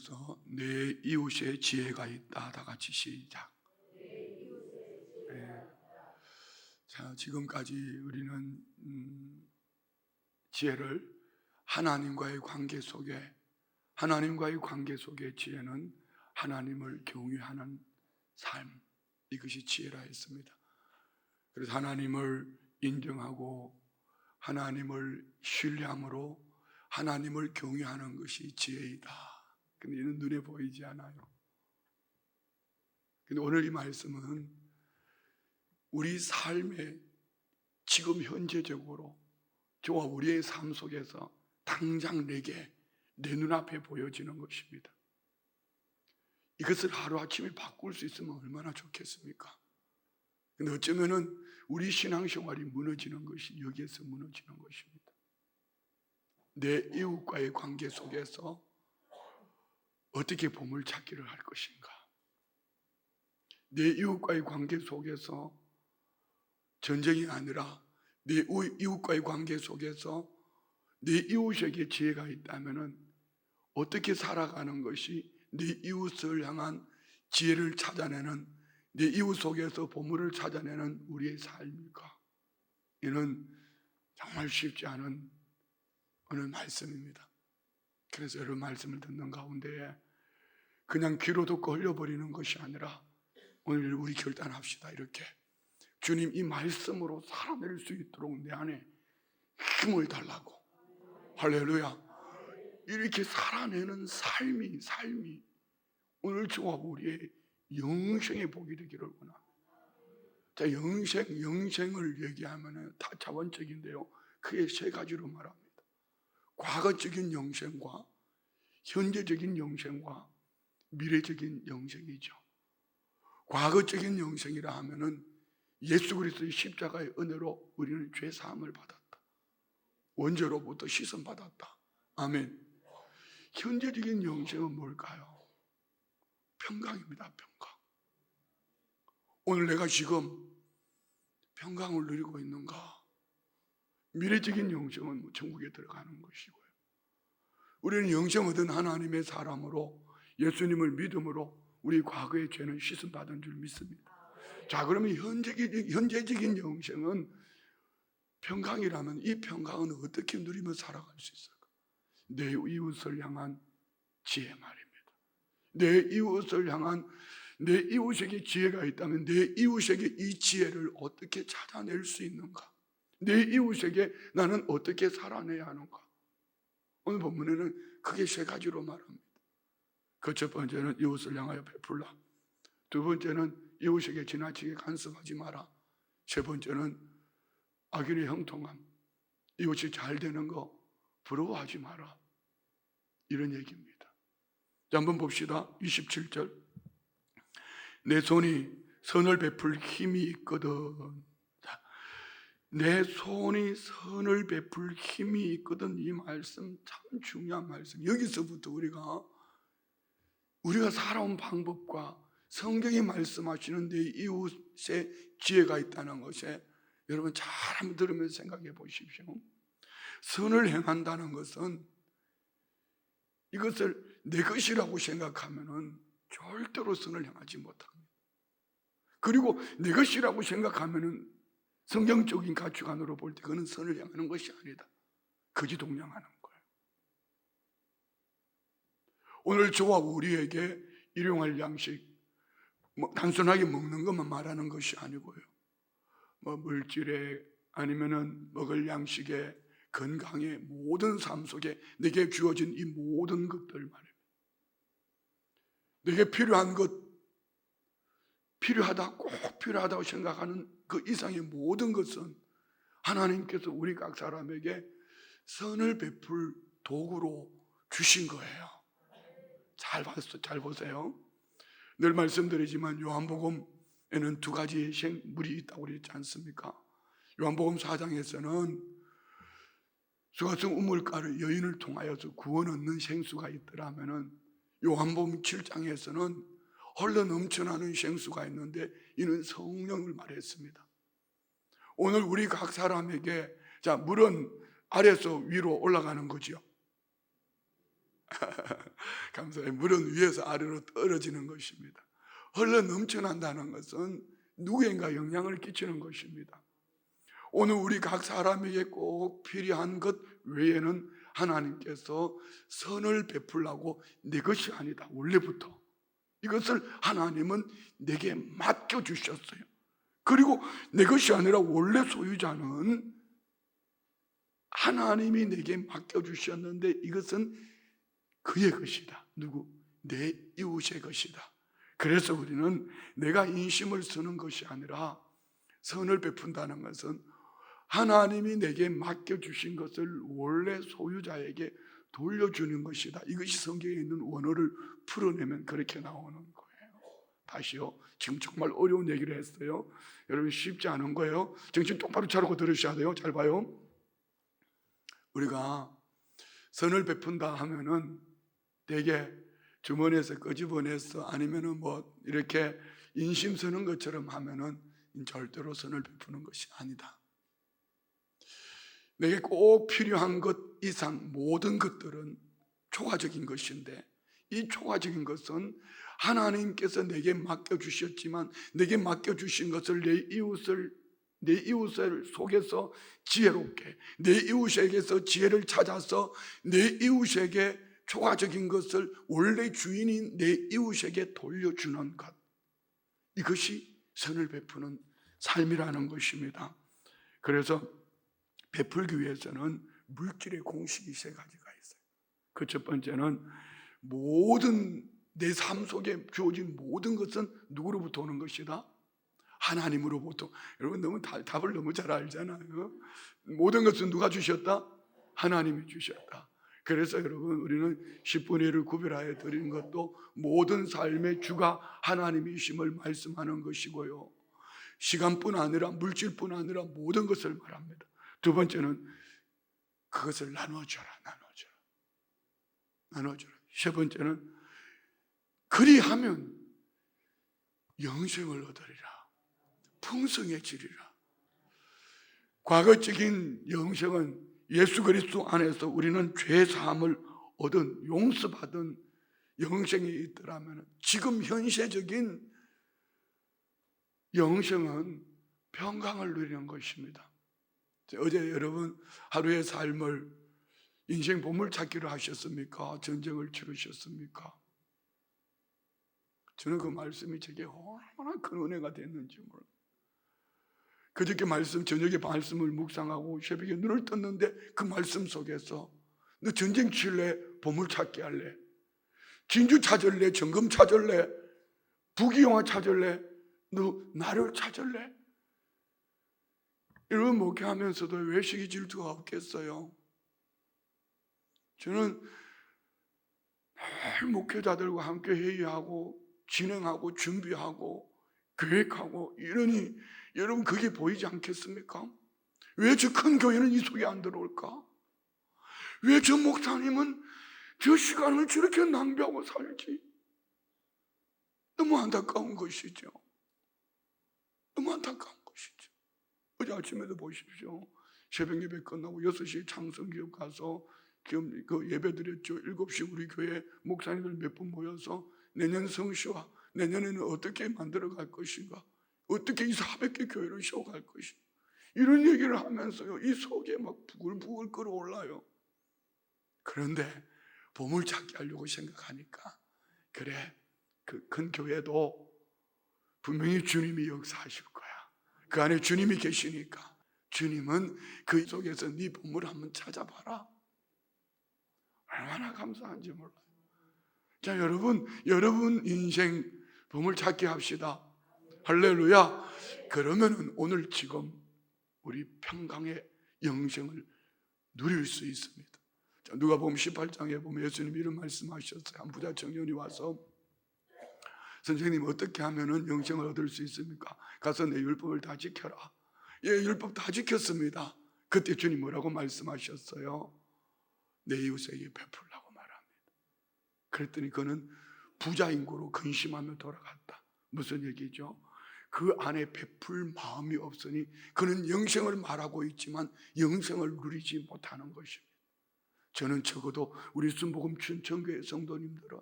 중에서 내 이웃의 지혜가 있다. 다 같이 시작. 네. 자, 지금까지 우리는 지혜를 하나님과의 관계 속에, 하나님과의 관계 속의 지혜는 하나님을 경외하는 삶, 이것이 지혜라 했습니다. 그래서 하나님을 인정하고 하나님을 신뢰함으로 하나님을 경외하는 것이 지혜이다. 근데 이는 눈에 보이지 않아요. 근데 오늘 이 말씀은 우리 삶에 지금 현재적으로 저와 우리의 삶 속에서 당장 내게 내 눈앞에 보여지는 것입니다. 이것을 하루아침에 바꿀 수 있으면 얼마나 좋겠습니까? 근데 어쩌면은 우리 신앙생활이 무너지는 것이 여기에서 무너지는 것입니다. 내 이웃과의 관계 속에서 어떻게 보물찾기를 할 것인가? 내 이웃과의 관계 속에서 전쟁이 아니라 내 이웃과의 관계 속에서 내 이웃에게 지혜가 있다면 어떻게 살아가는 것이 내 이웃을 향한 지혜를 찾아내는, 내 이웃 속에서 보물을 찾아내는 우리의 삶일까? 이는 정말 쉽지 않은 오늘 말씀입니다. 그래서 여러분 말씀을 듣는 가운데 그냥 귀로 듣고 흘려버리는 것이 아니라 오늘 우리 결단합시다. 이렇게 주님, 이 말씀으로 살아낼 수 있도록 내 안에 힘을 달라고. 할렐루야. 이렇게 살아내는 삶이 오늘 저와 우리의 영생의 복이 되기를 원합니다. 자, 영생을 얘기하면 다 자원적인데요, 크게 세 가지로 말합니다. 과거적인 영생과 현재적인 영생과 미래적인 영생이죠. 과거적인 영생이라 하면은 예수 그리스도의 십자가의 은혜로 우리는 죄 사함을 받았다. 원죄로부터 씻음 받았다. 아멘. 현재적인 영생은 뭘까요? 평강입니다. 평강. 오늘 내가 지금 평강을 누리고 있는가? 미래적인 영생은 천국에 들어가는 것이고요. 우리는 영생 얻은 하나님의 사람으로 예수님을 믿음으로 우리 과거의 죄는 씻음 받은 줄 믿습니다. 자, 그러면 현재적인 영생은 평강이라면 이 평강은 어떻게 누리며 살아갈 수 있을까? 내 이웃을 향한 지혜 말입니다. 내 이웃을 향한, 내 이웃에게 지혜가 있다면 내 이웃에게 이 지혜를 어떻게 찾아낼 수 있는가? 내 이웃에게 나는 어떻게 살아내야 하는가? 오늘 본문에는 크게 세 가지로 말합니다. 그 첫 번째는 이웃을 향하여 베풀라. 두 번째는 이웃에게 지나치게 간섭하지 마라. 세 번째는 악인의 형통함, 이웃이 잘 되는 거 부러워하지 마라. 이런 얘기입니다. 자, 한번 봅시다. 27절. 내 손이 선을 베풀 힘이 있거든. 내 손이 선을 베풀 힘이 있거든. 이 말씀 참 중요한 말씀. 여기서부터 우리가 살아온 방법과 성경이 말씀하시는 내 이웃의 지혜가 있다는 것에 여러분 잘 한번 들으면서 생각해 보십시오. 선을 행한다는 것은 이것을 내 것이라고 생각하면은 절대로 선을 행하지 못합니다. 그리고 내 것이라고 생각하면은 성경적인 가치관으로 볼 때 그는 선을 행하는 것이 아니다. 거지동량하는 거예요. 오늘 저와 우리에게 일용할 양식, 단순하게 먹는 것만 말하는 것이 아니고요, 물질에 아니면은 먹을 양식에 건강의 모든 삶 속에 내게 주어진 이 모든 것들 말입니다. 내게 필요한 것, 필요하다, 꼭 필요하다고 생각하는 그 이상의 모든 것은 하나님께서 우리 각 사람에게 선을 베풀 도구로 주신 거예요. 잘 보세요. 늘 말씀드리지만 요한복음에는 두 가지의 생물이 있다고 그랬지 않습니까? 요한복음 4장에서는 수가성 우물가를 여인을 통하여서 구원 얻는 생수가 있더라면은 요한복음 7장에서는 흘러 넘쳐나는 생수가 있는데 이는 성령을 말했습니다. 오늘 우리 각 사람에게, 자, 물은 아래에서 위로 올라가는 거죠. 감사해요. 물은 위에서 아래로 떨어지는 것입니다. 흘러 넘쳐난다는 것은 누구인가 영향을 끼치는 것입니다. 오늘 우리 각 사람에게 꼭 필요한 것 외에는 하나님께서 선을 베풀라고 내 것이 아니다. 원래부터 이것을 하나님은 내게 맡겨주셨어요. 그리고 내 것이 아니라 원래 소유자는 하나님이 내게 맡겨주셨는데 이것은 그의 것이다. 누구? 내 이웃의 것이다. 그래서 우리는 내가 인심을 쓰는 것이 아니라 선을 베푼다는 것은 하나님이 내게 맡겨주신 것을 원래 소유자에게 돌려주는 것이다. 이것이 성경에 있는 원어를 풀어내면 그렇게 나오는 거예요. 다시요. 지금 정말 어려운 얘기를 했어요. 여러분 쉽지 않은 거예요. 정신 똑바로 차리고 들으셔야 돼요. 잘 봐요. 우리가 선을 베푼다 하면은 되게 주머니에서 끄집어내서 아니면은 뭐 이렇게 인심 쓰는 것처럼 하면은 절대로 선을 베푸는 것이 아니다. 내게 꼭 필요한 것 이상 모든 것들은 초과적인 것인데 이 초과적인 것은 하나님께서 내게 맡겨주셨지만 내게 맡겨주신 것을 내 이웃을 속에서 지혜롭게 내 이웃에게서 지혜를 찾아서 내 이웃에게 초과적인 것을 원래 주인인 내 이웃에게 돌려주는 것, 이것이 선을 베푸는 삶이라는 것입니다. 그래서 베풀기 위해서는 물질의 공식이 세 가지가 있어요. 그 첫 번째는 모든 내 삶 속에 주어진 모든 것은 누구로부터 오는 것이다? 하나님으로부터. 여러분 너무 답을 너무 잘 알잖아요. 모든 것은 누가 주셨다? 하나님이 주셨다. 그래서 여러분 우리는 10분의 1을 구별하여 드리는 것도 모든 삶의 주가 하나님이심을 말씀하는 것이고요, 시간뿐 아니라 물질뿐 아니라 모든 것을 말합니다. 두 번째는 그것을 나눠줘라. 세 번째는 그리하면 영생을 얻으리라, 풍성해지리라. 과거적인 영생은 예수 그리스도 안에서 우리는 죄 사함을 얻은 용서받은 영생이 있더라면 지금 현세적인 영생은 평강을 누리는 것입니다. 어제 여러분 하루의 삶을 인생 보물찾기로 하셨습니까? 전쟁을 치르셨습니까? 저는 그 말씀이 제게 얼마나 큰 은혜가 됐는지 몰라요. 그저께 저녁에 말씀을 묵상하고 새벽에 눈을 떴는데 그 말씀 속에서 너 전쟁 칠래? 보물찾기 할래? 진주 찾을래? 정금 찾을래? 부귀영화 찾을래? 너 나를 찾을래? 이런 목회하면서도 왜 시기 질투가 없겠어요? 저는 늘 목회자들과 함께 회의하고 진행하고 준비하고 계획하고 이러니 여러분 그게 보이지 않겠습니까? 왜 저 큰 교회는 이 속에 안 들어올까? 왜 저 목사님은 저 시간을 저렇게 낭비하고 살지? 너무 안타까운 것이죠. 너무 안타까운 것이죠. 어제 아침에도 보십시오. 새벽 예배 끝나고 6시에 창성기업 가서 그 예배 드렸죠. 7시 우리 교회 목사님들 몇 분 모여서 내년 성시와 내년에는 어떻게 만들어갈 것인가, 어떻게 이 400개 교회를 세워갈 것인가, 이런 얘기를 하면서요 이 속에 막 부글부글 끓어올라요. 그런데 보물찾기 하려고 생각하니까 그래, 그 큰 교회도 분명히 주님이 역사하실 거야. 그 안에 주님이 계시니까 주님은 그 속에서 네 보물 한번 찾아봐라. 얼마나 감사한지 몰라요. 자, 여러분 인생 보물찾기 합시다. 할렐루야. 그러면은 오늘 지금 우리 평강의 영생을 누릴 수 있습니다. 자, 누가복음 18장에 보면 예수님 이런 말씀하셨어요. 한 부자 청년이 와서 선생님 어떻게 하면은 영생을 얻을 수 있습니까? 가서 내 율법을 다 지켜라. 예, 율법 다 지켰습니다. 그때 주님 뭐라고 말씀하셨어요? 내 이웃에게 베풀라고 말합니다. 그랬더니 그는 부자 인구로 근심하며 돌아갔다. 무슨 얘기죠? 그 안에 베풀 마음이 없으니 그는 영생을 말하고 있지만 영생을 누리지 못하는 것입니다. 저는 적어도 우리 순복음 춘천교회 성도님들은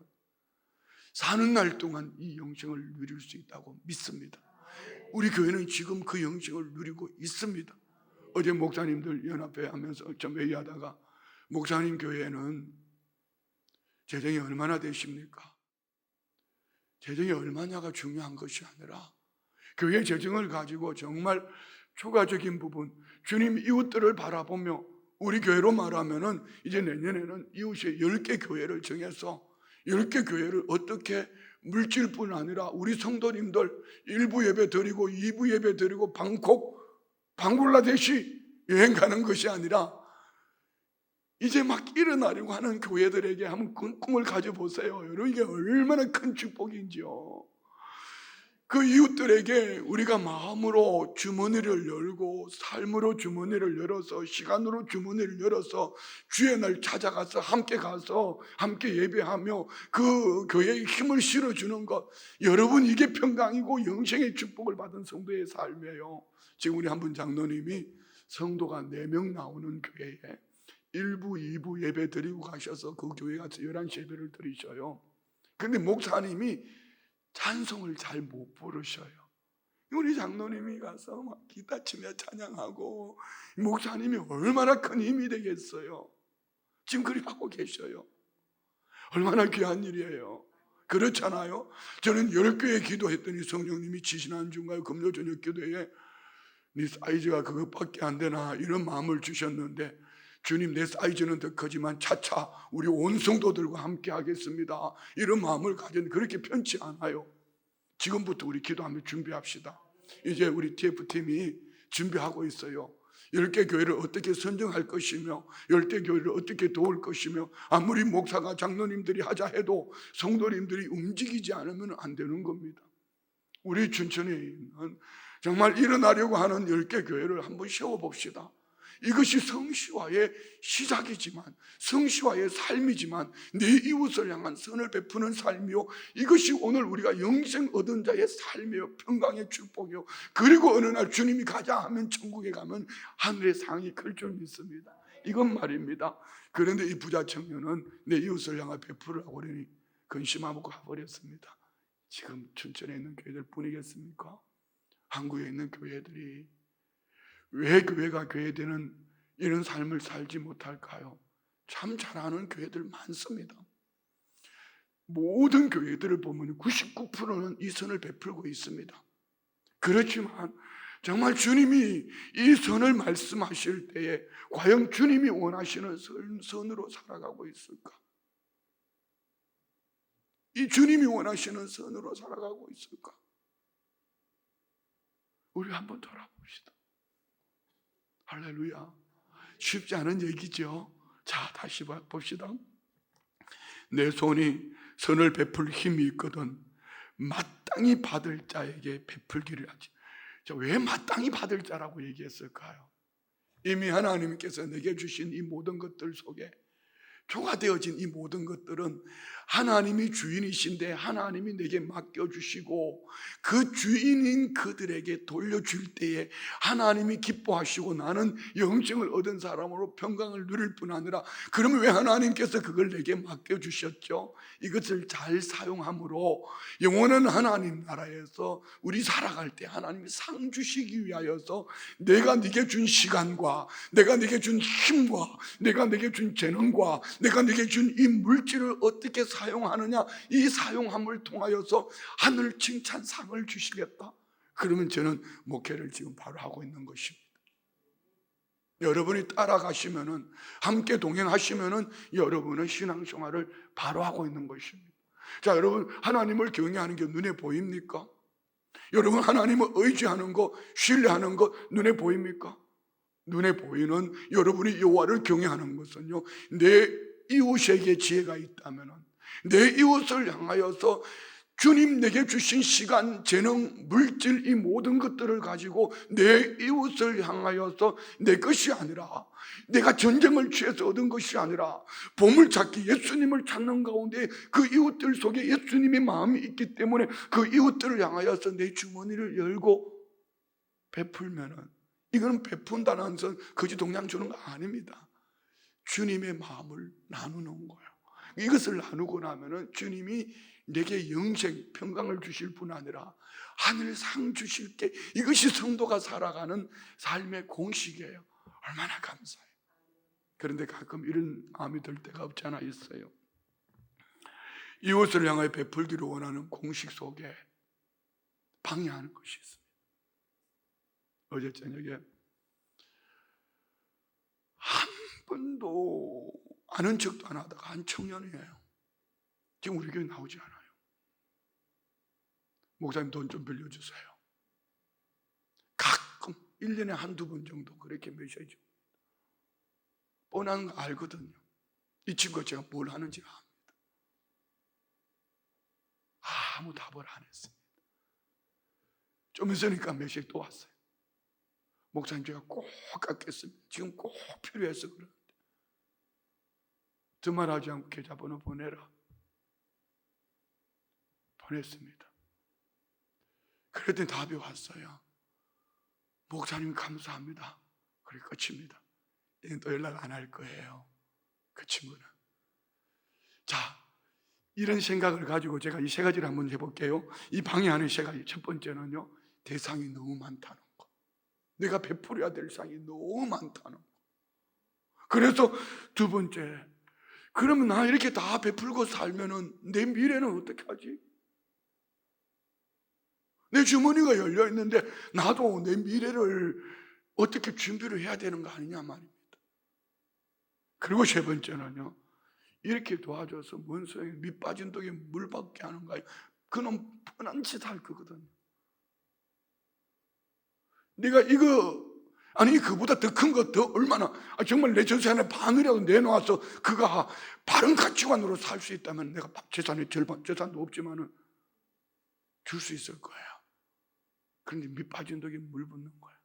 사는 날 동안 이 영생을 누릴 수 있다고 믿습니다. 우리 교회는 지금 그 영생을 누리고 있습니다. 어제 목사님들 연합회 하면서 좀 회의하다가 목사님 교회는 재정이 얼마나 되십니까? 재정이 얼마냐가 중요한 것이 아니라 교회 재정을 가지고 정말 초과적인 부분, 주님 이웃들을 바라보며 우리 교회로 말하면은 이제 내년에는 이웃의 10개 교회를 정해서 10개 교회를 어떻게 물질뿐 아니라 우리 성도님들 1부 예배 드리고 2부 예배 드리고 방글라데시 여행 가는 것이 아니라 이제 막 일어나려고 하는 교회들에게 한번 꿈을 가져보세요. 여러분, 이게 얼마나 큰 축복인지요. 그 이웃들에게 우리가 마음으로 주머니를 열고 삶으로 주머니를 열어서 시간으로 주머니를 열어서 주의 날 찾아가서 함께 가서 함께 예배하며 그 교회에 힘을 실어주는 것, 여러분 이게 평강이고 영생의 축복을 받은 성도의 삶이에요. 지금 우리 한 분 장로님이 성도가 4명 나오는 교회에 1부, 2부 예배 드리고 가셔서 그 교회 가서 11시 예배를 드리셔요. 그런데 목사님이 찬송을 잘 못 부르셔요. 우리 장로님이 가서 막 기타 치며 찬양하고, 목사님이 얼마나 큰 힘이 되겠어요. 지금 그렇게 하고 계셔요. 얼마나 귀한 일이에요. 그렇잖아요. 저는 10교회 기도했더니 성령님이 지지난주인가요? 금요 저녁 기도에 네 사이즈가 그것밖에 안 되나 이런 마음을 주셨는데, 주님 내 사이즈는 더 크지만 차차 우리 온 성도들과 함께 하겠습니다, 이런 마음을 가진, 그렇게 편치 않아요. 지금부터 우리 기도하며 준비합시다. 이제 우리 TF팀이 준비하고 있어요. 10개 교회를 어떻게 선정할 것이며 10개 교회를 어떻게 도울 것이며, 아무리 목사가 장로님들이 하자 해도 성도님들이 움직이지 않으면 안 되는 겁니다. 우리 춘천에 있는 정말 일어나려고 하는 10개 교회를 한번 세워봅시다. 이것이 성시화의 시작이지만, 성시화의 삶이지만, 내 이웃을 향한 선을 베푸는 삶이요, 이것이 오늘 우리가 영생 얻은 자의 삶이요, 평강의 축복이요, 그리고 어느 날 주님이 가자 하면 천국에 가면 하늘의 상이 클 줄 믿습니다. 이건 말입니다. 그런데 이 부자 청년은 내 이웃을 향해 베풀으라고 그러니 근심하고 가버렸습니다. 지금 춘천에 있는 교회들 뿐이겠습니까? 한국에 있는 교회들이 왜 교회가 교회되는 이런 삶을 살지 못할까요? 참 잘하는 교회들 많습니다. 모든 교회들을 보면 99%는 이 선을 베풀고 있습니다. 그렇지만 정말 주님이 이 선을 말씀하실 때에 과연 주님이 원하시는 선으로 살아가고 있을까? 이 주님이 원하시는 선으로 살아가고 있을까? 우리 한번 돌아봅시다. 할렐루야. 쉽지 않은 얘기죠. 자, 다시 봅시다. 내 손이 선을 베풀 힘이 있거든 마땅히 받을 자에게 베풀기를 하지. 왜 마땅히 받을 자라고 얘기했을까요? 이미 하나님께서 내게 주신 이 모든 것들 속에 초과되어진 이 모든 것들은 하나님이 주인이신데 하나님이 내게 맡겨주시고 그 주인인 그들에게 돌려줄 때에 하나님이 기뻐하시고 나는 영생을 얻은 사람으로 평강을 누릴 뿐 아니라, 그러면 왜 하나님께서 그걸 내게 맡겨주셨죠? 이것을 잘 사용함으로 영원한 하나님 나라에서 우리 살아갈 때 하나님이 상 주시기 위하여서 내가 네게 준 시간과 내가 네게 준 힘과 내가 네게 준 재능과 내가 네게 준 이 물질을 어떻게 사용하느냐, 이 사용함을 통하여서 하늘 칭찬상을 주시겠다. 그러면 저는 목회를 지금 바로 하고 있는 것입니다. 여러분이 따라가시면은, 함께 동행하시면은 여러분은 신앙생활을 바로 하고 있는 것입니다. 자, 여러분, 하나님을 경외하는 게 눈에 보입니까? 여러분, 하나님을 의지하는 거, 신뢰하는 거 눈에 보입니까? 눈에 보이는 여러분이 여호와를 경외하는 것은요, 내 이웃에게 지혜가 있다면, 내 이웃을 향하여서 주님 내게 주신 시간, 재능, 물질, 이 모든 것들을 가지고 내 이웃을 향하여서 내 것이 아니라, 내가 전쟁을 취해서 얻은 것이 아니라 보물찾기, 예수님을 찾는 가운데 그 이웃들 속에 예수님의 마음이 있기 때문에 그 이웃들을 향하여서 내 주머니를 열고 베풀면은, 이거는 베푼다는 것은 거지 동양 주는 거 아닙니다. 주님의 마음을 나누는 거예요. 이것을 나누고 나면은 주님이 내게 영생, 평강을 주실 뿐 아니라 하늘 상 주실 게, 이것이 성도가 살아가는 삶의 공식이에요. 얼마나 감사해요. 그런데 가끔 이런 마음이 들 때가 없지 않아 있어요. 이웃을 향하여 베풀기를 원하는 공식 속에 방해하는 것이 있습니다. 어제 저녁에 한 번도 아는 척도 안 하다가 한 청년이에요. 지금 우리 교회 나오지 않아요. 목사님 돈 좀 빌려주세요. 가끔 1년에 한두 번 정도 그렇게 메시지. 뻔한 거 알거든요. 이 친구가 제가 뭘 하는지 압니다. 아무 답을 안 했습니다. 좀 있으니까 메시지 또 왔어요. 목사님 제가 꼭 깎겠습니다. 지금 꼭 필요해서 그러는데 두말하지 않고 계좌번호 보내라. 보냈습니다. 그랬더니 답이 왔어요. 목사님 감사합니다. 그게 끝입니다. 이제 또 연락 안 할 거예요. 그 친구는. 자, 이런 생각을 가지고 제가 이 세 가지를 한번 해볼게요. 이 방해하는 세 가지. 첫 번째는요, 대상이 너무 많다는 거. 내가 베풀어야 될 상이 너무 많다는 거. 그래서 두 번째, 그러면 나 이렇게 다 베풀고 살면은 내 미래는 어떻게 하지? 내 주머니가 열려 있는데 나도 내 미래를 어떻게 준비를 해야 되는 거 아니냐 말입니다. 그리고 세 번째는요, 이렇게 도와줘서 뭔 소용이, 밑 빠진 독에 물 받게 하는 거예요. 그놈 뻔한 짓 할 거거든요. 네가 이거, 아니 그보다 더 큰 것, 더 얼마나, 정말 내 재산의 반이라도 내놓아서 그가 바른 가치관으로 살 수 있다면 내가 재산의 절반, 재산도 없지만은 줄 수 있을 거예요. 그런데 밑 빠진 독에 물 붓는 거예요.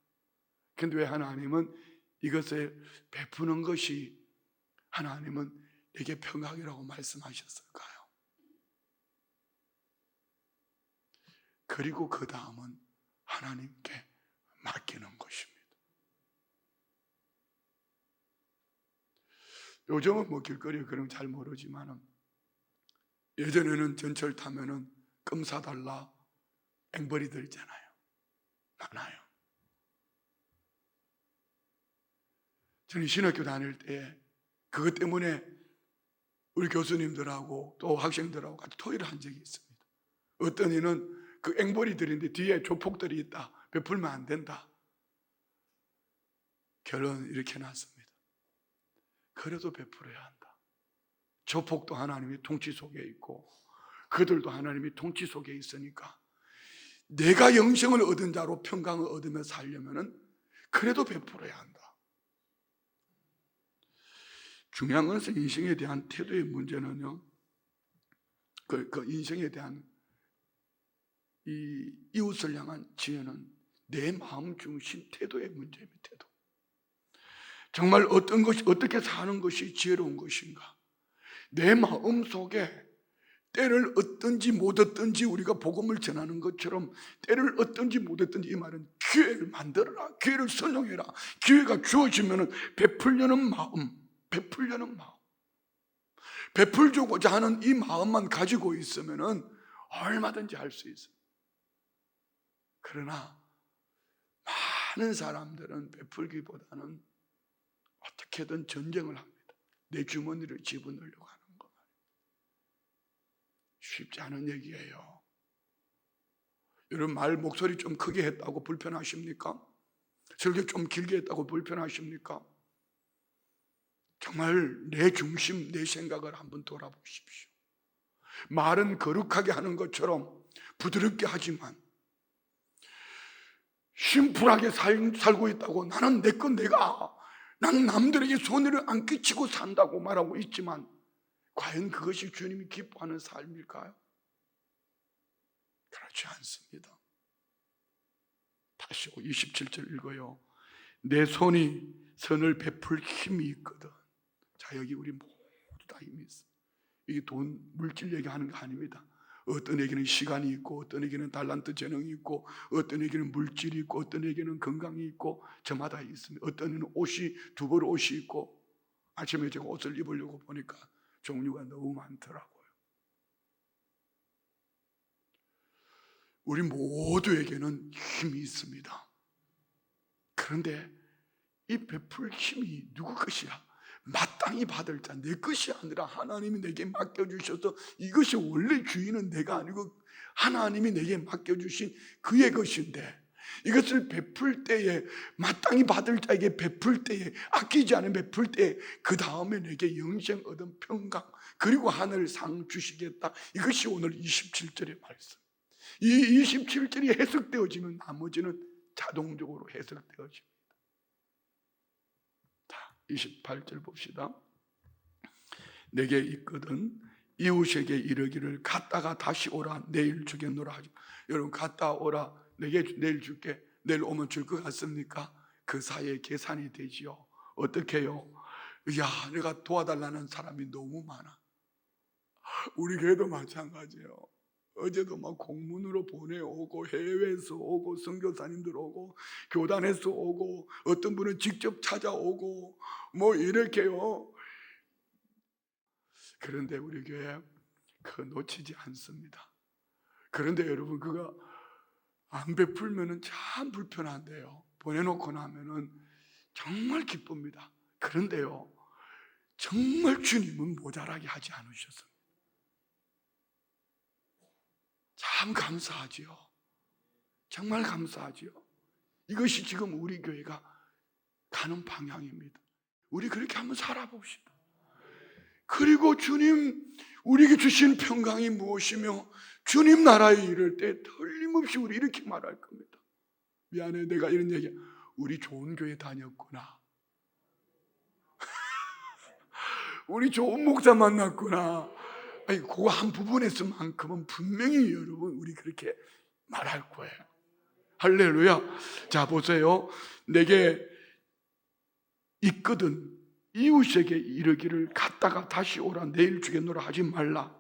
그런데 왜 하나님은 이것을 베푸는 것이, 하나님은 내게 평강이라고 말씀하셨을까요? 그리고 그 다음은 하나님께 맡기는 것입니다. 요즘은 뭐 길거리에 그런 잘 모르지만 예전에는 전철 타면은 껌 사달라 앵벌이들 있잖아요. 많아요. 저는 신학교 다닐 때 그것 때문에 우리 교수님들하고 또 학생들하고 같이 토의를 한 적이 있습니다. 어떤 이는 그 앵벌이들인데 뒤에 조폭들이 있다, 베풀면 안 된다. 결론 이렇게 났습니다. 그래도 베풀어야 한다. 조폭도 하나님의 통치 속에 있고 그들도 하나님의 통치 속에 있으니까 내가 영생을 얻은 자로 평강을 얻으며 살려면은 그래도 베풀어야 한다. 중요한 것은 인생에 대한 태도의 문제는요, 그 인생에 대한 이 이웃을 향한 지혜는 내 마음 중심 태도의 문제입니다. 태도. 정말 어떤 것이, 어떻게 사는 것이 지혜로운 것인가? 내 마음 속에 때를 얻든지 못 얻든지, 우리가 복음을 전하는 것처럼 때를 얻든지 못 얻든지, 이 말은 기회를 만들어라, 기회를 선용해라. 기회가 주어지면 베풀려는 마음, 베풀려는 마음, 베풀고자 하는 이 마음만 가지고 있으면 얼마든지 할 수 있어요. 그러나 많은 사람들은 베풀기보다는 어떻게든 전쟁을 합니다. 내 주머니를 집어넣으려고 하는 거. 쉽지 않은 얘기예요. 여러분, 말 목소리 좀 크게 했다고 불편하십니까? 설교 좀 길게 했다고 불편하십니까? 정말 내 중심, 내 생각을 한번 돌아보십시오. 말은 거룩하게 하는 것처럼 부드럽게 하지만 심플하게 살고 있다고, 나는 내 건 내가, 나는 남들에게 손해를 안 끼치고 산다고 말하고 있지만 과연 그것이 주님이 기뻐하는 삶일까요? 그렇지 않습니다. 다시 27절 읽어요. 내 손이 선을 베풀 힘이 있거든. 자, 여기 우리 모두 다 힘이 있어. 이게 돈, 물질 얘기하는 거 아닙니다. 어떤 에게는 시간이 있고, 어떤 에게는 달란트 재능이 있고, 어떤 에게는 물질이 있고, 어떤 에게는 건강이 있고, 저마다 있습니다. 어떤 에게는 옷이, 두 벌 옷이 있고, 아침에 제가 옷을 입으려고 보니까 종류가 너무 많더라고요. 우리 모두에게는 힘이 있습니다. 그런데 이 베풀 힘이 누구 것이야? 마땅히 받을 자, 내 것이 아니라 하나님이 내게 맡겨주셔서, 이것이 원래 주인은 내가 아니고 하나님이 내게 맡겨주신 그의 것인데, 이것을 베풀 때에, 마땅히 받을 자에게 베풀 때에, 아끼지 않은 베풀 때에, 그 다음에 내게 영생 얻은 평강, 그리고 하늘 상 주시겠다. 이것이 오늘 27절의 말씀. 이 27절이 해석되어지면 나머지는 자동적으로 해석되어집니다. 28절 봅시다. 내게 있거든 이웃에게 이르기를 갔다가 다시 오라, 내일 주겠노라 하지. 여러분, 갔다 오라, 내게 내일 줄게, 내일 오면 줄 것 같습니까? 그 사이에 계산이 되지요. 어떻게 해요? 야, 내가 도와달라는 사람이 너무 많아. 우리 교회도 마찬가지예요. 어제도 막 공문으로 보내오고, 해외에서 오고, 선교사님들 오고, 교단에서 오고, 어떤 분은 직접 찾아오고, 뭐 이렇게요. 그런데 우리 교회 그거 놓치지 않습니다. 그런데 여러분, 그거 안 베풀면은 참 불편한데요, 보내놓고 나면은 정말 기쁩니다. 그런데요, 정말 주님은 모자라게 하지 않으셨습니다. 참 감사하지요. 정말 감사하지요. 이것이 지금 우리 교회가 가는 방향입니다. 우리 그렇게 한번 살아봅시다. 그리고 주님 우리에게 주신 평강이 무엇이며 주님 나라에 이를 때 틀림없이 우리 이렇게 말할 겁니다. 미안해, 내가 이런 얘기야. 우리 좋은 교회 다녔구나. 우리 좋은 목사 만났구나. 아니, 그거 한 부분에서만큼은 분명히 여러분 우리 그렇게 말할 거예요. 할렐루야. 자, 보세요. 내게 있거든 이웃에게 이르기를 갔다가 다시 오라, 내일 주겠노라 하지 말라.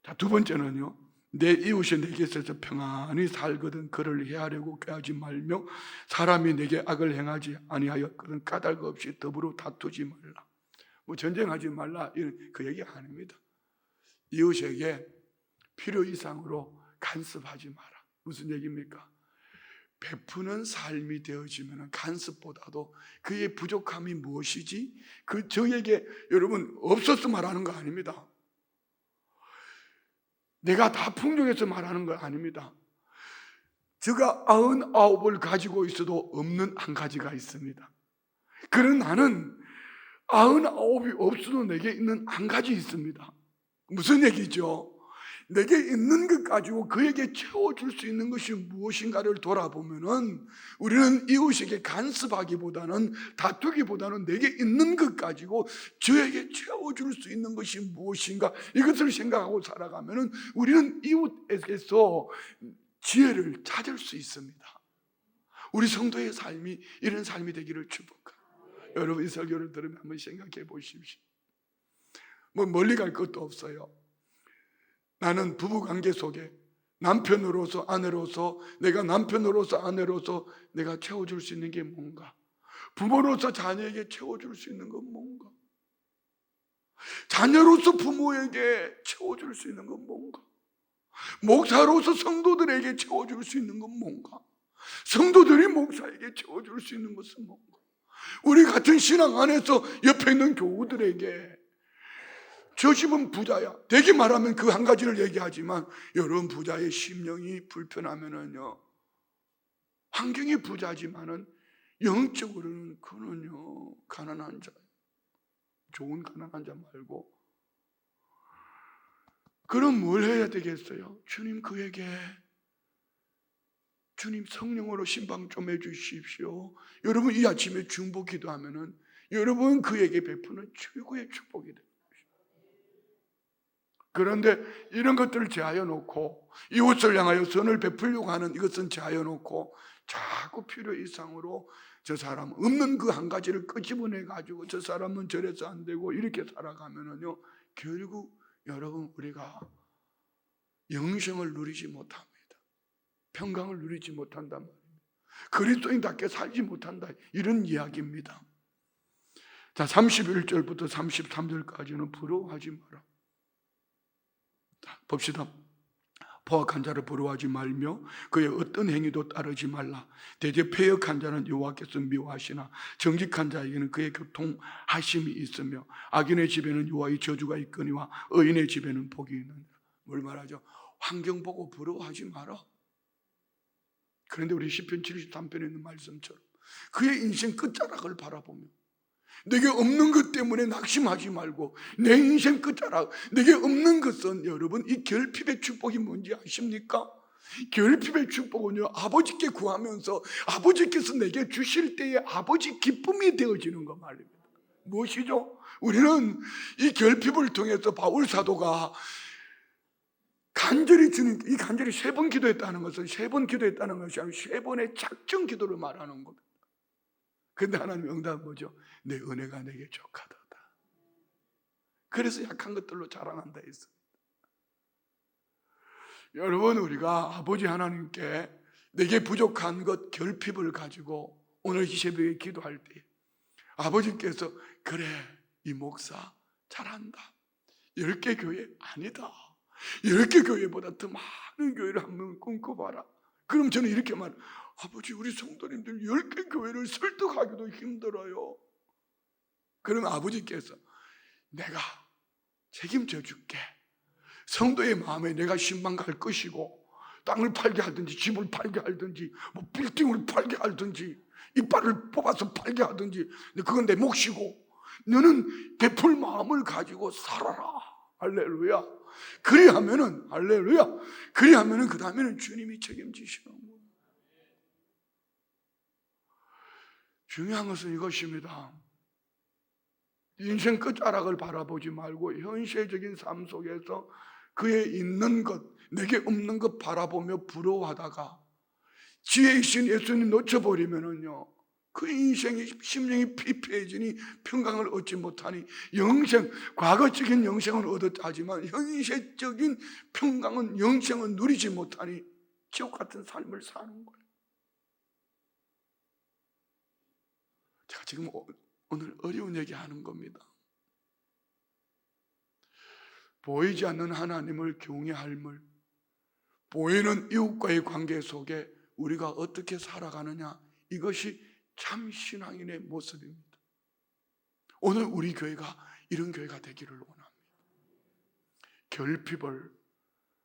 자, 두 번째는요, 내 이웃이 내게 있어서 평안히 살거든 그를 해하려고 꾀하지 말며 사람이 내게 악을 행하지 아니하였거든 까닭 없이 더불어 다투지 말라. 뭐 전쟁하지 말라 이런 그 얘기 아닙니다. 이웃에게 필요 이상으로 간섭하지 마라. 무슨 얘기입니까? 베푸는 삶이 되어지면 간섭보다도 그의 부족함이 무엇이지? 저에게 여러분 없어서 말하는 거 아닙니다. 내가 다 풍족해서 말하는 거 아닙니다. 제가 99을 가지고 있어도 없는 한 가지가 있습니다. 그런 나는 99이 없어도 내게 있는 한 가지 있습니다. 무슨 얘기죠? 내게 있는 것 가지고 그에게 채워줄 수 있는 것이 무엇인가를 돌아보면은 우리는 이웃에게 간섭하기보다는 다투기보다는 내게 있는 것 가지고 저에게 채워줄 수 있는 것이 무엇인가 이것을 생각하고 살아가면은 우리는 이웃에게서 지혜를 찾을 수 있습니다. 우리 성도의 삶이 이런 삶이 되기를 축복합니다. 여러분, 이 설교를 들으면 한번 생각해 보십시오. 뭐 멀리 갈 것도 없어요. 나는 부부관계 속에 남편으로서 아내로서, 내가 남편으로서 아내로서 내가 채워줄 수 있는 게 뭔가, 부모로서 자녀에게 채워줄 수 있는 건 뭔가, 자녀로서 부모에게 채워줄 수 있는 건 뭔가, 목사로서 성도들에게 채워줄 수 있는 건 뭔가, 성도들이 목사에게 채워줄 수 있는 것은 뭔가, 우리 같은 신앙 안에서 옆에 있는 교우들에게 저 집은 부자야, 되게 말하면 그 한 가지를 얘기하지만 여러분, 부자의 심령이 불편하면은요, 환경이 부자지만은 영적으로는 그는요 가난한 자, 좋은 가난한 자 말고. 그럼 뭘 해야 되겠어요? 주님 그에게, 주님 성령으로 신방 좀 해주십시오. 여러분, 이 아침에 중보 기도하면은 여러분 그에게 베푸는 최고의 축복이 됩니다. 그런데 이런 것들을 제하여 놓고 이웃을 향하여 선을 베풀려고 하는 이것은 제하여 놓고 자꾸 필요 이상으로 저 사람 없는 그 한 가지를 끄집어내 가지고 저 사람은 저래서 안 되고 이렇게 살아가면은요, 결국 여러분 우리가 영생을 누리지 못합니다. 평강을 누리지 못한단 말입니다. 그리스도인답게 살지 못한다, 이런 이야기입니다. 자, 31절부터 33절까지는 부러워하지 마라. 자, 봅시다. 포악한 자를 부러워하지 말며 그의 어떤 행위도 따르지 말라. 대제 패역한 자는 여호와께서 미워하시나 정직한 자에게는 그의 교통하심이 있으며 악인의 집에는 여호와의 저주가 있거니와 의인의 집에는 복이 있느니라. 뭘 말하죠? 환경 보고 부러워하지 마라. 그런데 우리 시편 73편에 있는 말씀처럼 그의 인생 끝자락을 바라보며 내게 없는 것 때문에 낙심하지 말고 내 인생 끝자락, 내게 없는 것은 여러분 이 결핍의 축복이 뭔지 아십니까? 결핍의 축복은요, 아버지께 구하면서 아버지께서 내게 주실 때에 아버지 기쁨이 되어지는 것 말입니다. 무엇이죠? 우리는 이 결핍을 통해서 바울 사도가 간절히 주는, 이 간절히 3번 기도했다는 것은 3번 기도했다는 것이 아니라 3번의 작정 기도를 말하는 겁니다. 근데 하나님 응답은 뭐죠? 내 은혜가 내게 족하도다. 그래서 약한 것들로 자랑한다 했습니다. 여러분, 우리가 아버지 하나님께 내게 부족한 것 결핍을 가지고 오늘 이 새벽에 기도할 때 아버지께서 그래 이 목사 잘한다, 10개 교회 아니다, 10개 교회보다 더 많은 교회를 한번 꿈꿔봐라. 그럼 저는 이렇게 말해요. 아버지, 우리 성도님들 10개 교회를 설득하기도 힘들어요. 그럼 아버지께서 내가 책임져 줄게. 성도의 마음에 내가 신방 갈 것이고 땅을 팔게 하든지 집을 팔게 하든지 뭐 빌딩을 팔게 하든지 이빨을 뽑아서 팔게 하든지 그건 내 몫이고 너는 베풀 마음을 가지고 살아라. 할렐루야. 그리하면은 할렐루야. 그리하면은 그 다음에는 주님이 책임지시는 거예요. 중요한 것은 이것입니다. 인생 끝자락을 바라보지 말고 현실적인 삶 속에서 그의 있는 것, 내게 없는 것 바라보며 부러워하다가 지혜이신 예수님 놓쳐버리면은요, 그 인생이 심령이 피폐해지니 평강을 얻지 못하니 영생, 과거적인 영생을 얻었다지만 현실적인 평강은, 영생은 누리지 못하니 지옥 같은 삶을 사는 거예요. 제가 지금 오늘 어려운 얘기 하는 겁니다. 보이지 않는 하나님을 경외할물, 보이는 이웃과의 관계 속에 우리가 어떻게 살아가느냐, 이것이 참 신앙인의 모습입니다. 오늘 우리 교회가 이런 교회가 되기를 원합니다. 결핍을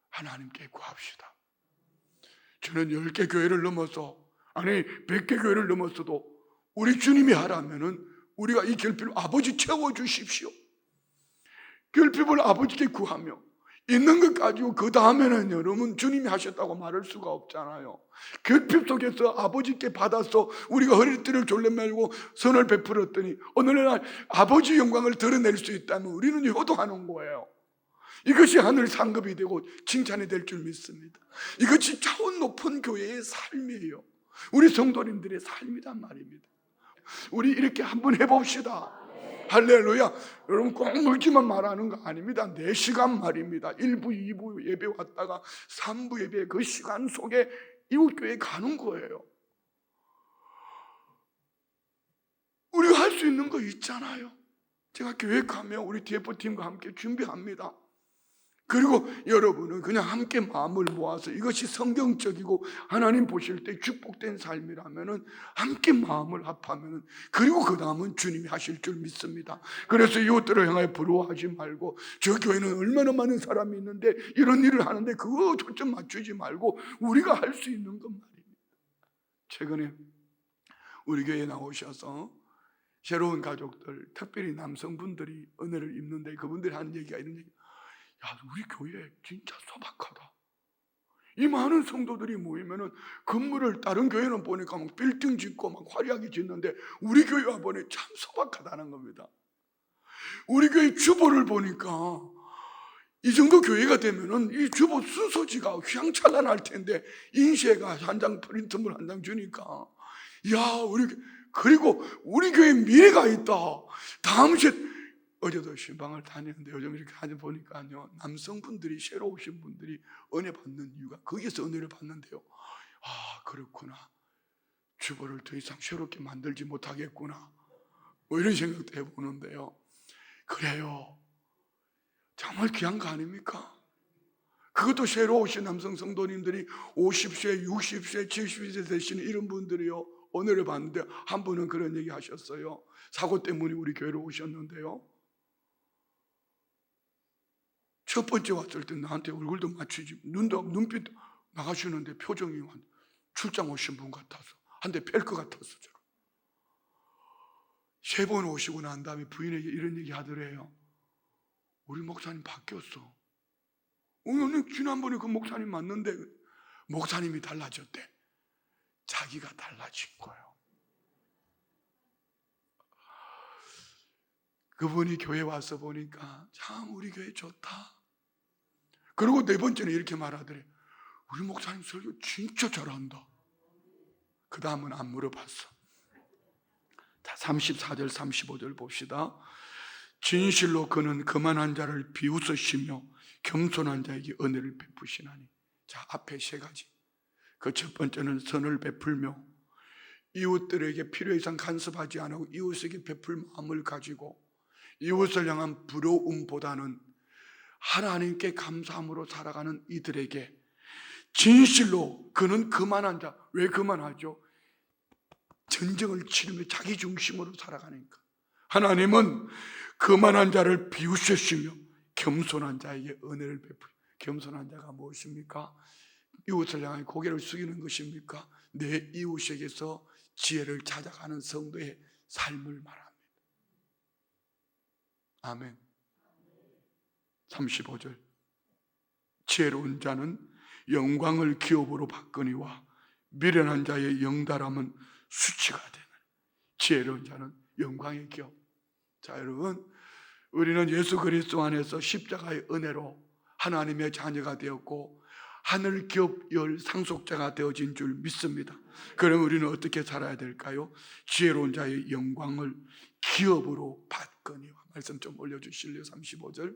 하나님께 구합시다. 저는 10개 교회를 넘어서, 아니 100개 교회를 넘어서도 우리 주님이 하라면은 우리가 이 결핍을 아버지 채워주십시오. 결핍을 아버지께 구하며 있는 것 가지고 그 다음에는 여러분 주님이 하셨다고 말할 수가 없잖아요. 결핍 속에서 아버지께 받아서 우리가 허리띠를 졸라매고 선을 베풀었더니 어느 날 아버지 영광을 드러낼 수 있다면 우리는 효도하는 거예요. 이것이 하늘 상급이 되고 칭찬이 될 줄 믿습니다. 이것이 차원 높은 교회의 삶이에요. 우리 성도님들의 삶이란 말입니다. 우리 이렇게 한번 해봅시다. 할렐루야. 여러분 꼭 물기만 말하는 거 아닙니다. 4시간 말입니다. 1부, 2부 예배 왔다가 3부 예배, 그 시간 속에 이웃교회 가는 거예요. 우리가 할 수 있는 거 있잖아요. 제가 교회 가면 우리 DF팀과 함께 준비합니다. 그리고 여러분은 그냥 함께 마음을 모아서 이것이 성경적이고 하나님 보실 때 축복된 삶이라면은 함께 마음을 합하면은, 그리고 그 다음은 주님이 하실 줄 믿습니다. 그래서 이웃들을 향해 부러워하지 말고 저 교회는 얼마나 많은 사람이 있는데 이런 일을 하는데 그거 초점 맞추지 말고 우리가 할 수 있는 것 말입니다. 최근에 우리 교회에 나오셔서 새로운 가족들, 특별히 남성분들이 은혜를 입는데 그분들이 하는 얘기가 이런 얘기. 야, 우리 교회 진짜 소박하다. 이 많은 성도들이 모이면은 건물을 다른 교회는 보니까 막 빌딩 짓고 막 화려하게 짓는데 우리 교회 와 보니 참 소박하다는 겁니다. 우리 교회 주보를 보니까 이 정도 교회가 되면은 이 주보 순서지가 휘황찬란할 텐데 인쇄가 한 장 프린트물 한 장 주니까 야, 그리고 우리 교회에 미래가 있다. 다음 주 어제도 신방을 다녔는데 요즘 이렇게 하다 보니까요, 남성분들이 새로 오신 분들이 은혜 받는 이유가 거기서 은혜를 받는데요. 아, 그렇구나. 주보를 더 이상 새롭게 만들지 못하겠구나. 뭐 이런 생각도 해보는데요. 그래요. 정말 귀한 거 아닙니까? 그것도 새로 오신 남성 성도님들이 50세, 60세, 70세 되시는 이런 분들이요, 오늘을 봤는데 한 분은 그런 얘기 하셨어요. 사고 때문에 우리 교회로 오셨는데요, 첫 번째 왔을 때 나한테 얼굴도 맞추지, 눈빛 나가시는데 표정이 출장 오신 분 같아서 한 대 팰 것 같았어. 세 번 오시고 난 다음에 부인에게 이런 얘기 하더래요. 우리 목사님 바뀌었어. 오늘 지난번에 그 목사님 맞는데 목사님이 달라졌대. 자기가 달라진 거예요. 그분이 교회 와서 보니까 참 우리 교회 좋다. 그리고 네 번째는 이렇게 말하더래. 우리 목사님 설교 진짜 잘한다. 그 다음은 안 물어봤어. 자, 34절 35절 봅시다. 진실로 그는 거만한 자를 비웃으시며 겸손한 자에게 은혜를 베푸시나니. 자, 앞에 세 가지. 그 첫 번째는 선을 베풀며 이웃들에게 필요 이상 간섭하지 않고 이웃에게 베풀 마음을 가지고 이웃을 향한 부러움보다는 하나님께 감사함으로 살아가는 이들에게 진실로 그는 거만한 자. 왜 거만하죠? 전쟁을 치르며 자기 중심으로 살아가니까. 하나님은 거만한 자를 비웃으시며 겸손한 자에게 은혜를 베풀. 겸손한 자가 무엇입니까? 이웃을 향해 고개를 숙이는 것입니까? 내 이웃에게서 지혜를 찾아가는 성도의 삶을 말합니다. 아멘. 35절. 지혜로운 자는 영광을 기업으로 받거니와 미련한 자의 영달함은 수치가 되는. 지혜로운 자는 영광의 기업. 자, 여러분, 우리는 예수 그리스도 안에서 십자가의 은혜로 하나님의 자녀가 되었고 하늘 기업 열 상속자가 되어진 줄 믿습니다. 그럼 우리는 어떻게 살아야 될까요? 지혜로운 자의 영광을 기업으로 받거니와. 말씀 좀 올려주실래요? 35절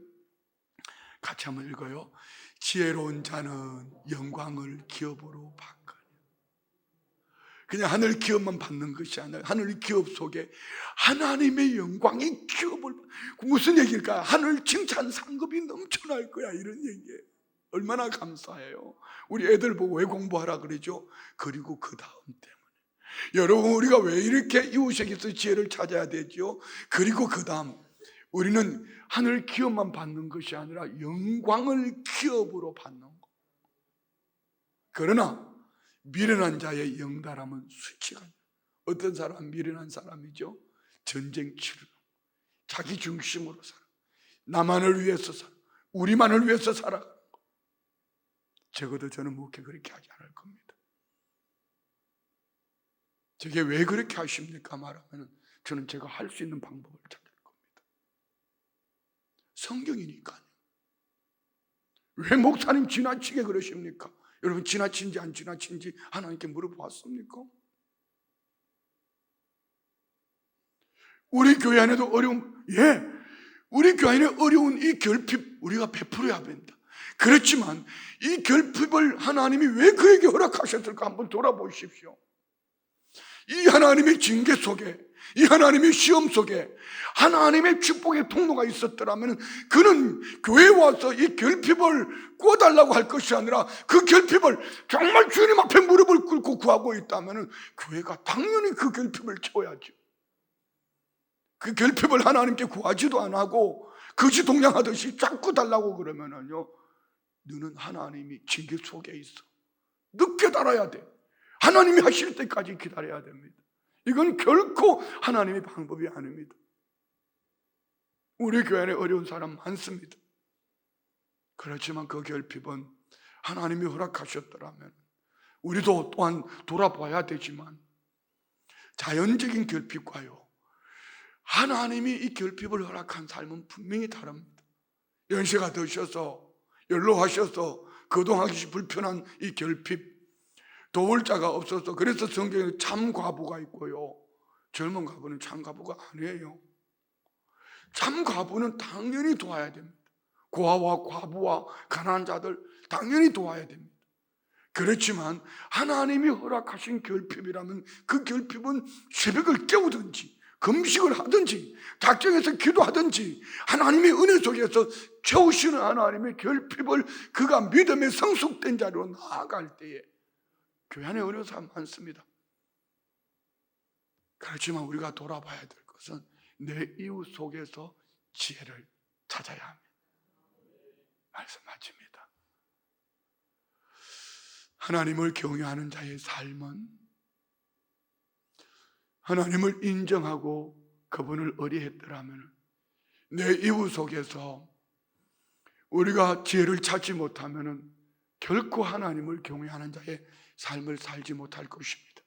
같이 한번 읽어요. 지혜로운 자는 영광을 기업으로 받거니. 그냥 하늘 기업만 받는 것이 아니라 하늘 기업 속에 하나님의 영광이 기업을. 무슨 얘기일까? 하늘 칭찬 상급이 넘쳐날 거야, 이런 얘기예요. 얼마나 감사해요. 우리 애들 보고 왜 공부하라 그러죠? 그리고 그 다음 때문에. 여러분, 우리가 왜 이렇게 이웃에게서 지혜를 찾아야 되죠? 그리고 그 다음, 우리는 하늘 기업만 받는 것이 아니라 영광을 기업으로 받는 거. 그러나 미련한 자의 영달함은 수치가. 어떤 사람은 미련한 사람이죠? 전쟁 치르고 자기 중심으로 살아. 나만을 위해서 살아. 우리만을 위해서 살아가는 거. 적어도 저는 목회 그렇게 하지 않을 겁니다. 저게 왜 그렇게 하십니까? 말하면 저는 제가 할 수 있는 방법을 찾을 겁니다. 성경이니까요. 왜 목사님 지나치게 그러십니까? 여러분, 지나친지 안 지나친지 하나님께 물어봤습니까? 우리 교회 안에도 우리 교회 안에 어려운 이 결핍 우리가 베풀어야 합니다. 그렇지만 이 결핍을 하나님이 왜 그에게 허락하셨을까 한번 돌아보십시오. 이 하나님의 징계 속에, 이 하나님의 시험 속에 하나님의 축복의 통로가 있었더라면 그는 교회에 와서 이 결핍을 꿔달라고 할 것이 아니라 그 결핍을 정말 주님 앞에 무릎을 꿇고 구하고 있다면 교회가 당연히 그 결핍을 채워야죠. 그 결핍을 하나님께 구하지도 안 하고 거지 동냥하듯이 자꾸 달라고 그러면은요, 너는 하나님이 징계 속에 있어. 늦게 달아야 돼. 하나님이 하실 때까지 기다려야 됩니다. 이건 결코 하나님의 방법이 아닙니다. 우리 교회 안에 어려운 사람 많습니다. 그렇지만 그 결핍은 하나님이 허락하셨더라면 우리도 또한 돌아봐야 되지만 자연적인 결핍과요, 하나님이 이 결핍을 허락한 삶은 분명히 다릅니다. 연세가 드셔서 연로하셔서 거동하기 불편한 이 결핍, 도울 자가 없어서, 그래서 성경에 참 과부가 있고요, 젊은 과부는 참 과부가 아니에요. 참 과부는 당연히 도와야 됩니다. 고아와 과부와 가난한 자들 당연히 도와야 됩니다. 그렇지만 하나님이 허락하신 결핍이라면 그 결핍은 새벽을 깨우든지 금식을 하든지 작정해서 기도하든지 하나님의 은혜 속에서 채우시는 하나님의 결핍을 그가 믿음의 성숙된 자로 나아갈 때에 교회 안에 어려운 사람 많습니다. 그렇지만 우리가 돌아봐야 될 것은 내 이웃 속에서 지혜를 찾아야 합니다. 말씀 마칩니다. 하나님을 경외하는 자의 삶은 하나님을 인정하고 그분을 의뢰했더라면 내 이웃 속에서 우리가 지혜를 찾지 못하면 결코 하나님을 경외하는 자의 삶을 살지 못할 것입니다.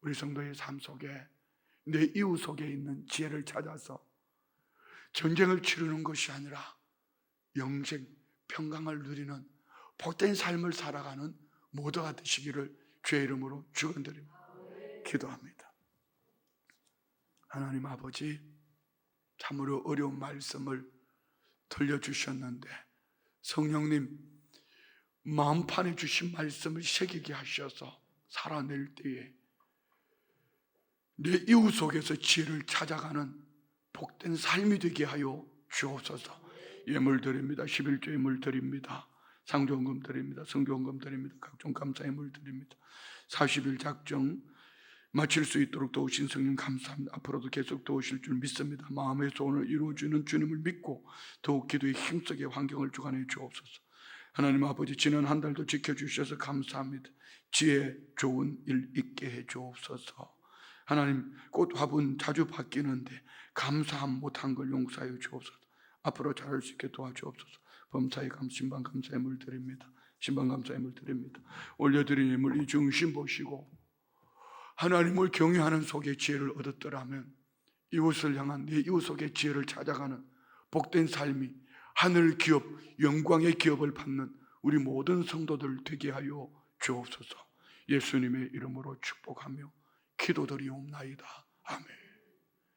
우리 성도의 삶 속에 내 이웃 속에 있는 지혜를 찾아서 전쟁을 치르는 것이 아니라 영생, 평강을 누리는 복된 삶을 살아가는 모두가 되시기를 주의 이름으로 축원드립니다. 기도합니다. 하나님 아버지, 참으로 어려운 말씀을 들려주셨는데 성령님 마음판에 주신 말씀을 새기게 하셔서 살아낼 때에 내 이웃 속에서 지혜를 찾아가는 복된 삶이 되게 하여 주옵소서. 예물 드립니다. 11조 예물 드립니다. 상조헌금 드립니다. 성조헌금 드립니다. 각종 감사 예물 드립니다. 40일 작정 마칠 수 있도록 도우신 성령 감사합니다. 앞으로도 계속 도우실 줄 믿습니다. 마음의 소원을 이루어주는 주님을 믿고 더욱 기도의 힘쓰게 환경을 주관해 주옵소서. 하나님 아버지, 지난 한 달도 지켜주셔서 감사합니다. 지혜 좋은 일 있게 해 주옵소서. 하나님, 꽃 화분 자주 바뀌는데 감사함 못한 걸 용서하여 주옵소서. 앞으로 잘할 수 있게 도와주옵소서. 범사의 신방 감사의 물 드립니다. 신방 감사의 물 드립니다. 올려드린 예물 이 중심 보시고 하나님을 경외하는 속에 지혜를 얻었더라면 이웃을 향한 내 이웃 속에 지혜를 찾아가는 복된 삶이 하늘 기업, 영광의 기업을 받는 우리 모든 성도들 되게 하여 주옵소서. 예수님의 이름으로 축복하며 기도드리옵나이다. 아멘.